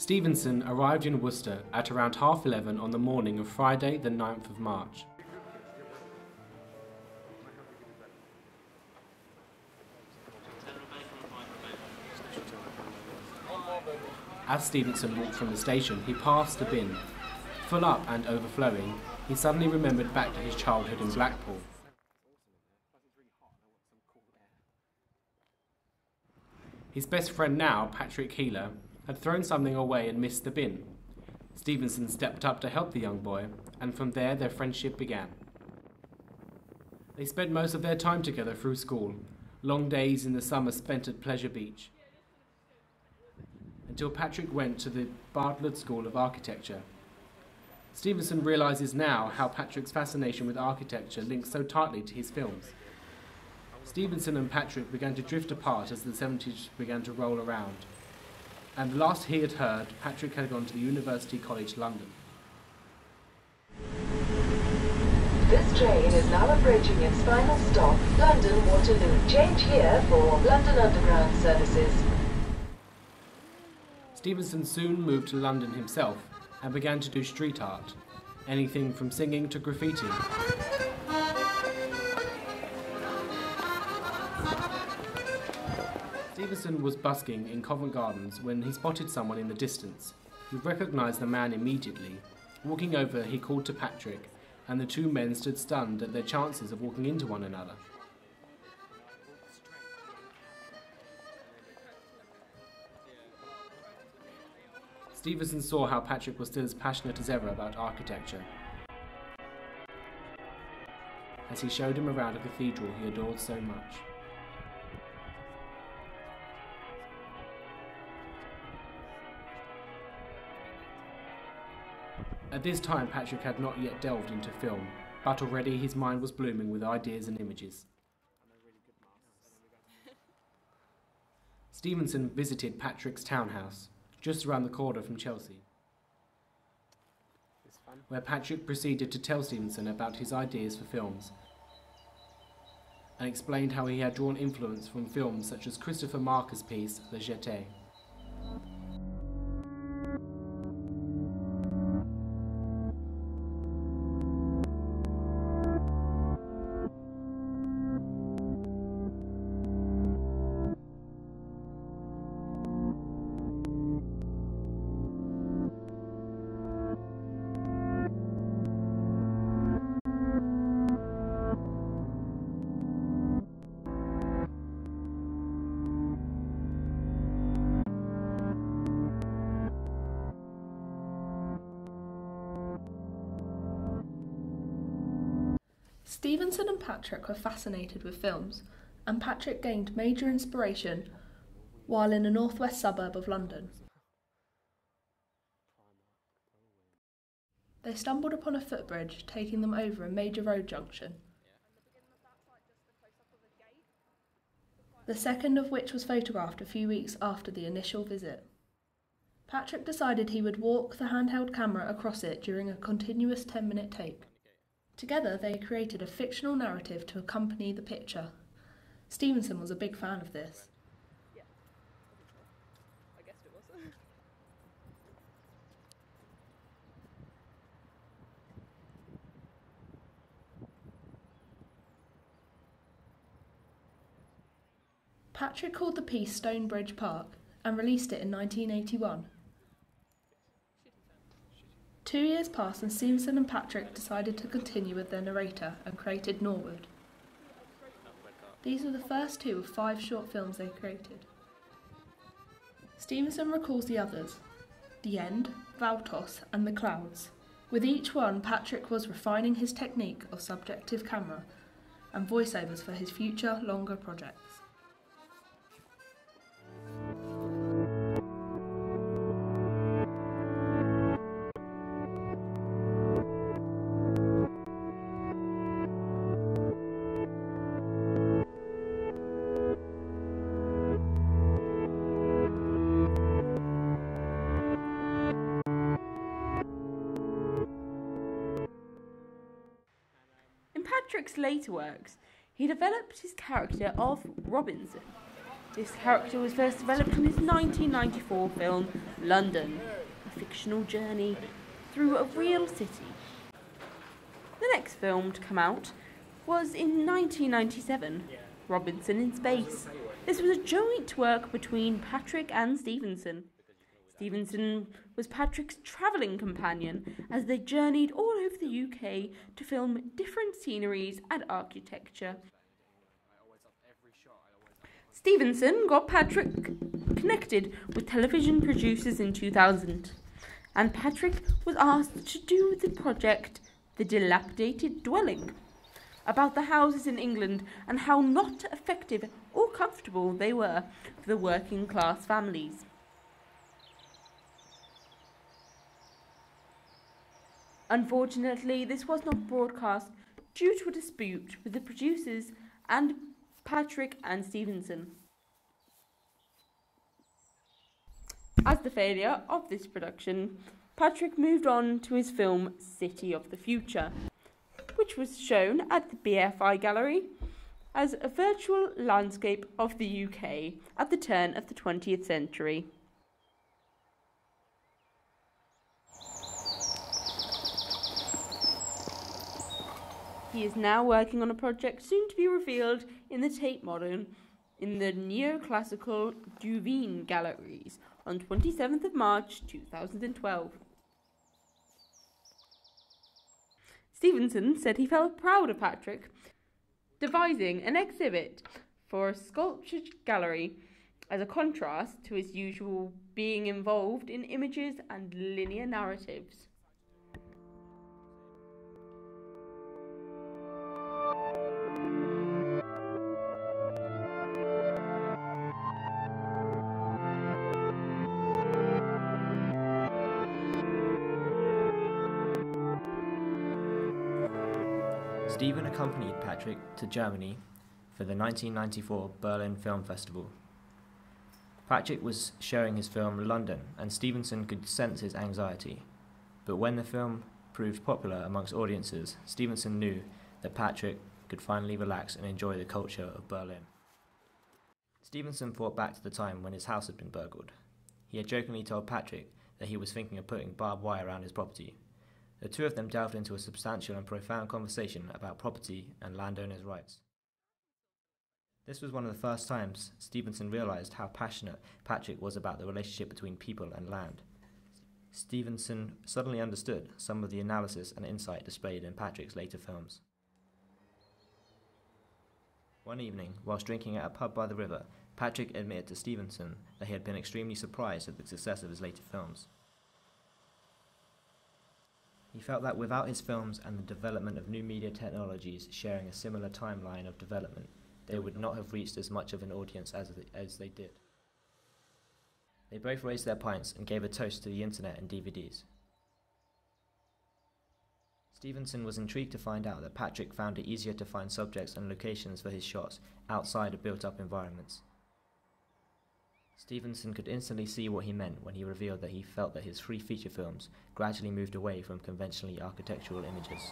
Stevenson arrived in Worcester at around 11:30 on the morning of Friday the 9th of March. As Stevenson walked from the station, he passed a bin. Full up and overflowing, he suddenly remembered back to his childhood in Blackpool. His best friend now, Patrick Keiller, had thrown something away and missed the bin. Stevenson stepped up to help the young boy, and from there their friendship began. They spent most of their time together through school, long days in the summer spent at Pleasure Beach, until Patrick went to the Bartlett School of Architecture. Stevenson realises now how Patrick's fascination with architecture links so tightly to his films. Stevenson and Patrick began to drift apart as the 70s began to roll around, and the last he had heard, Patrick had gone to the University College London. This train is now approaching its final stop, London Waterloo. Change here for London Underground services. Stevenson soon moved to London himself and began to do street art, anything from singing to graffiti. Stevenson was busking in Covent Gardens when he spotted someone in the distance. He recognised the man immediately. Walking over, he called to Patrick, and the two men stood stunned at their chances of walking into one another. Stevenson saw how Patrick was still as passionate as ever about architecture, as he showed him around a cathedral he adored so much. At this time, Patrick had not yet delved into film, but already his mind was blooming with ideas and images. Stevenson visited Patrick's townhouse, just around the corner from Chelsea, where Patrick proceeded to tell Stevenson about his ideas for films, and explained how he had drawn influence from films such as Christopher Marker's piece, Le Jeté. Stevenson and Patrick were fascinated with films, and Patrick gained major inspiration while in a northwest suburb of London. They stumbled upon a footbridge taking them over a major road junction, the second of which was photographed a few weeks after the initial visit. Patrick decided he would walk the handheld camera across it during a continuous 10-minute take. Together they created a fictional narrative to accompany the picture. Stevenson was a big fan of this. Yeah, I guessed it was. Patrick called the piece Stonebridge Park and released it in 1981. 2 years passed and Stevenson and Patrick decided to continue with their narrator and created Norwood. These were the first 2 of 5 short films they created. Stevenson recalls the others, The End, Valtos and The Clouds. With each one, Patrick was refining his technique of subjective camera and voiceovers for his future, longer projects. In Patrick's later works, he developed his character of Robinson, This character was first developed in his 1994 film London, a fictional journey through a real city. The next film to come out was in 1997, Robinson in Space. This was a joint work between Patrick and Stevenson. Stevenson was Patrick's travelling companion as they journeyed all over the UK to film different sceneries and architecture. Stevenson got Patrick connected with television producers in 2000, and Patrick was asked to do the project The Dilapidated Dwelling, about the houses in England and how not effective or comfortable they were for the working class families. Unfortunately, this was not broadcast due to a dispute with the producers and Patrick and Stevenson. As the failure of this production, Patrick moved on to his film City of the Future, which was shown at the BFI Gallery as a virtual landscape of the UK at the turn of the 20th century. He is now working on a project soon to be revealed in the Tate Modern in the neoclassical Duveen Galleries on 27th of March 2012. Stevenson said he felt proud of Patrick devising an exhibit for a sculpture gallery as a contrast to his usual being involved in images and linear narratives. Stephen accompanied Patrick to Germany for the 1994 Berlin Film Festival. Patrick was showing his film London, and Stevenson could sense his anxiety. But when the film proved popular amongst audiences, Stevenson knew that Patrick could finally relax and enjoy the culture of Berlin. Stevenson thought back to the time when his house had been burgled. He had jokingly told Patrick that he was thinking of putting barbed wire around his property. The two of them delved into a substantial and profound conversation about property and landowners' rights. This was one of the first times Stevenson realised how passionate Patrick was about the relationship between people and land. Stevenson suddenly understood some of the analysis and insight displayed in Patrick's later films. One evening, whilst drinking at a pub by the river, Patrick admitted to Stevenson that he had been extremely surprised at the success of his later films. He felt that without his films and the development of new media technologies sharing a similar timeline of development, they would not have reached as much of an audience as they did. They both raised their pints and gave a toast to the internet and DVDs. Stevenson was intrigued to find out that Patrick found it easier to find subjects and locations for his shots outside of built-up environments. Stevenson could instantly see what he meant when he revealed that he felt that his three feature films gradually moved away from conventionally architectural images.